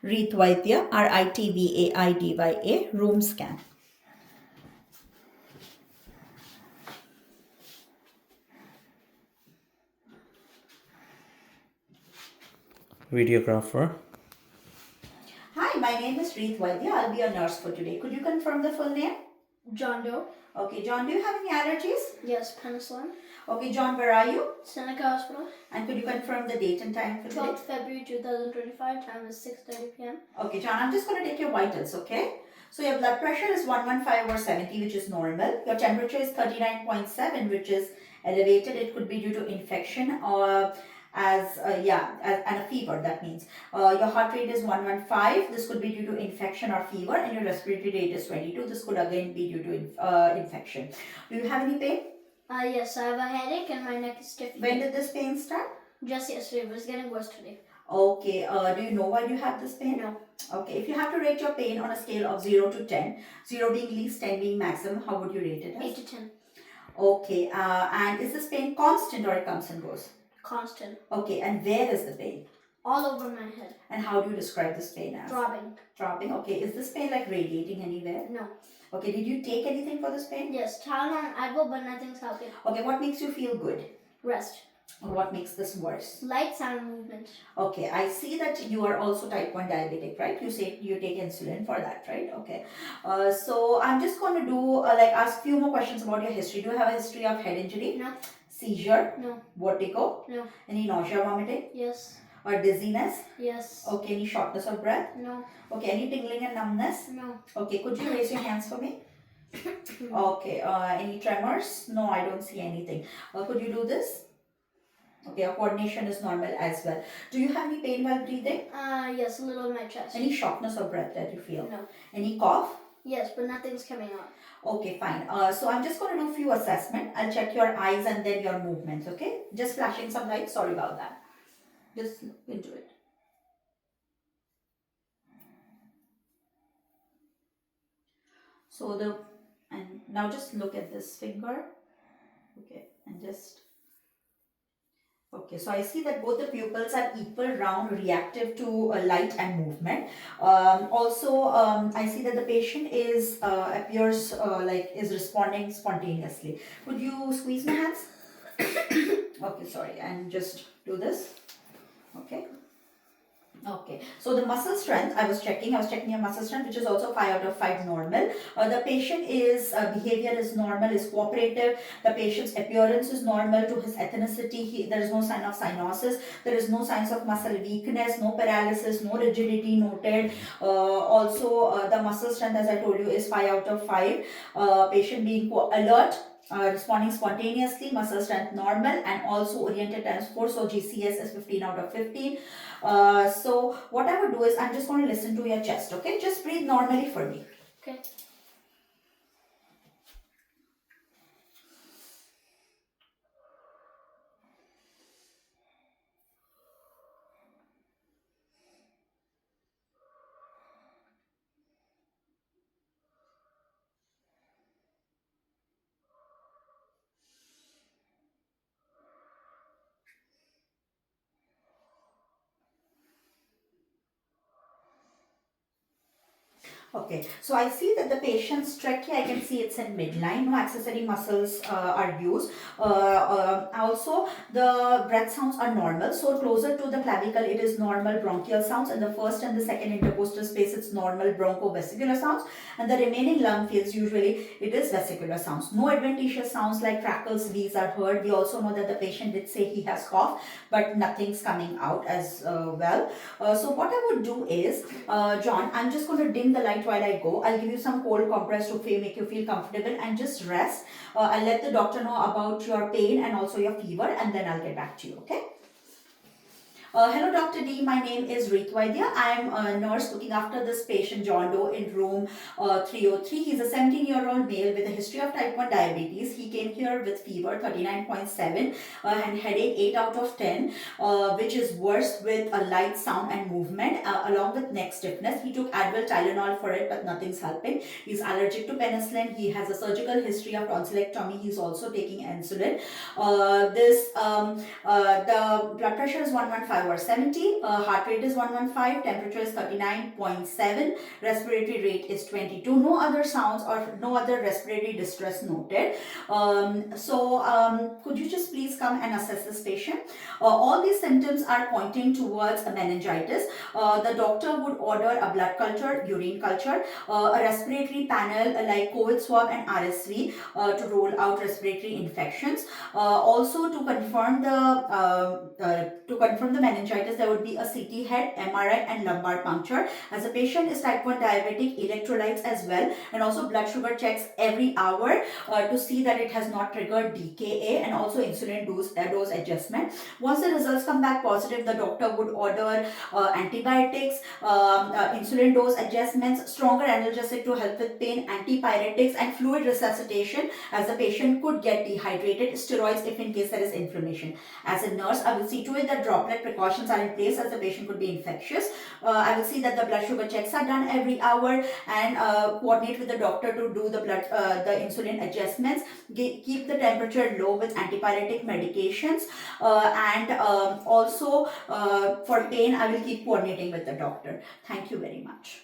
Ritvaidya, Ritvaidya, room scan. Videographer. Hi, my name is Ritvaidya. I'll be your nurse for today. Could you confirm the full name? John Doe. Okay, John, do you have any allergies? Yes, penicillin. Okay, John, where are you? Seneca Hospital. And could you confirm the date and time for today? 12th February 2025. Time is 6:30 p.m. Okay, John, I'm just going to take your vitals, okay? So your blood pressure is 115/70, which is normal. Your temperature is 39.7, which is elevated. It could be due to infection or and a fever, that means. Your heart rate is 115. This could be due to infection or fever, and your respiratory rate is 22. This could again be due to infection. Do you have any pain? Yes, I have a headache and my neck is stiff. When did this pain start? Just yesterday, but it's getting worse today. Okay, do you know why you have this pain? No. Okay, if you have to rate your pain on a scale of 0 to 10, 0 being least, 10 being maximum, how would you rate it as? 8 to 10. Okay, and is this pain constant or it comes and goes? Constant. Okay, and where is the pain? All over my head. And how do you describe this pain as? Throbbing. Throbbing, okay. Is this pain like radiating anywhere? No. Okay, did you take anything for this pain? Yes, Tylenol and Advil, but nothing's helping. Okay, what makes you feel good? Rest. Or what makes this worse? Light sound movement. Okay, I see that you are also type 1 diabetic, right? You say you take insulin for that, right? Okay. So I'm just going to do ask few more questions about your history. Do you have a history of head injury? No. Seizure? No. Vertigo? No. Any nausea, vomiting? Yes. Or dizziness? Yes. Okay, any shortness of breath? No. Okay, any tingling and numbness? No. Okay, could you raise your hands for me? Okay, any tremors? No, I don't see anything. Could you do this? Okay, your coordination is normal as well. Do you have any pain while breathing? Yes, a little in my chest. Any shortness of breath that you feel? No. Any cough? Yes, but nothing's coming out. Okay, fine. So I'm just going to do a few assessment. I'll check your eyes and then your movements, okay? Just flashing some light. Sorry about that. Just look into it. And now just look at this finger. Okay, and just... Okay, so I see that both the pupils are equal, round, reactive to light and movement. I see that the patient appears is responding spontaneously. Could you squeeze my hands? Okay, sorry, and just do this. Okay. Okay, so the muscle strength, I was checking your muscle strength, which is also 5 out of 5 normal. The patient behavior is normal, is cooperative. The patient's appearance is normal to his ethnicity. There is no sign of cyanosis. There is no signs of muscle weakness, no paralysis, no rigidity noted. The muscle strength, as I told you, is 5 out of 5. Patient being alert. Responding spontaneously, muscle strength normal, and also oriented times 4, so GCS is 15 out of 15. So what I would do is I'm just going to listen to your chest, okay? Just breathe normally for me. Okay. Okay, so I see that the patient's trachea, I can see it's in midline, no accessory muscles are used. Also, the breath sounds are normal, so closer to the clavicle it is normal bronchial sounds, and the first and the second intercostal space it's normal bronchovesicular sounds, and the remaining lung fields usually it is vesicular sounds. No adventitious sounds like crackles, wheeze are heard. We also know that the patient did say he has cough, but nothing's coming out as well. So what I would do is, John, I'm just going to dim the light while I go. I'll give you some cold compress to make you feel comfortable, and just rest. I'll let the doctor know about your pain and also your fever, and then I'll get back to you, okay? Hello, Dr. D. My name is Ritvaidya. I am a nurse looking after this patient, John Doe, in room 303. He's a 17-year-old male with a history of type 1 diabetes. He came here with fever 39.7 and headache 8 out of 10, which is worse with a light, sound and movement, along with neck stiffness. He took Advil, Tylenol for it, but nothing's helping. He's allergic to penicillin. He has a surgical history of tonsillectomy. He's also taking insulin. The blood pressure is 115 over 70, heart rate is 115, temperature is 39.7, respiratory rate is 22, no other sounds or no other respiratory distress noted. Could you just please come and assess this patient? All these symptoms are pointing towards a meningitis. The doctor would order a blood culture, urine culture, a respiratory panel like COVID swab and RSV to rule out respiratory infections. Also, to confirm the meningitis, there would be a CT head, MRI, and lumbar puncture. As the patient is type 1 diabetic, electrolytes as well, and also blood sugar checks every hour to see that it has not triggered DKA, and also insulin dose adjustment. Once the results come back positive, the doctor would order antibiotics, insulin dose adjustments, stronger analgesic to help with pain, antipyretics, and fluid resuscitation, as the patient could get dehydrated, steroids if in case there is inflammation. As a nurse, I will see to it that droplet precautions are in place, as the patient could be infectious. I will see that the blood sugar checks are done every hour, and coordinate with the doctor to do the insulin adjustments. Keep the temperature low with antipyretic medications, and also for pain, I will keep coordinating with the doctor. Thank you very much.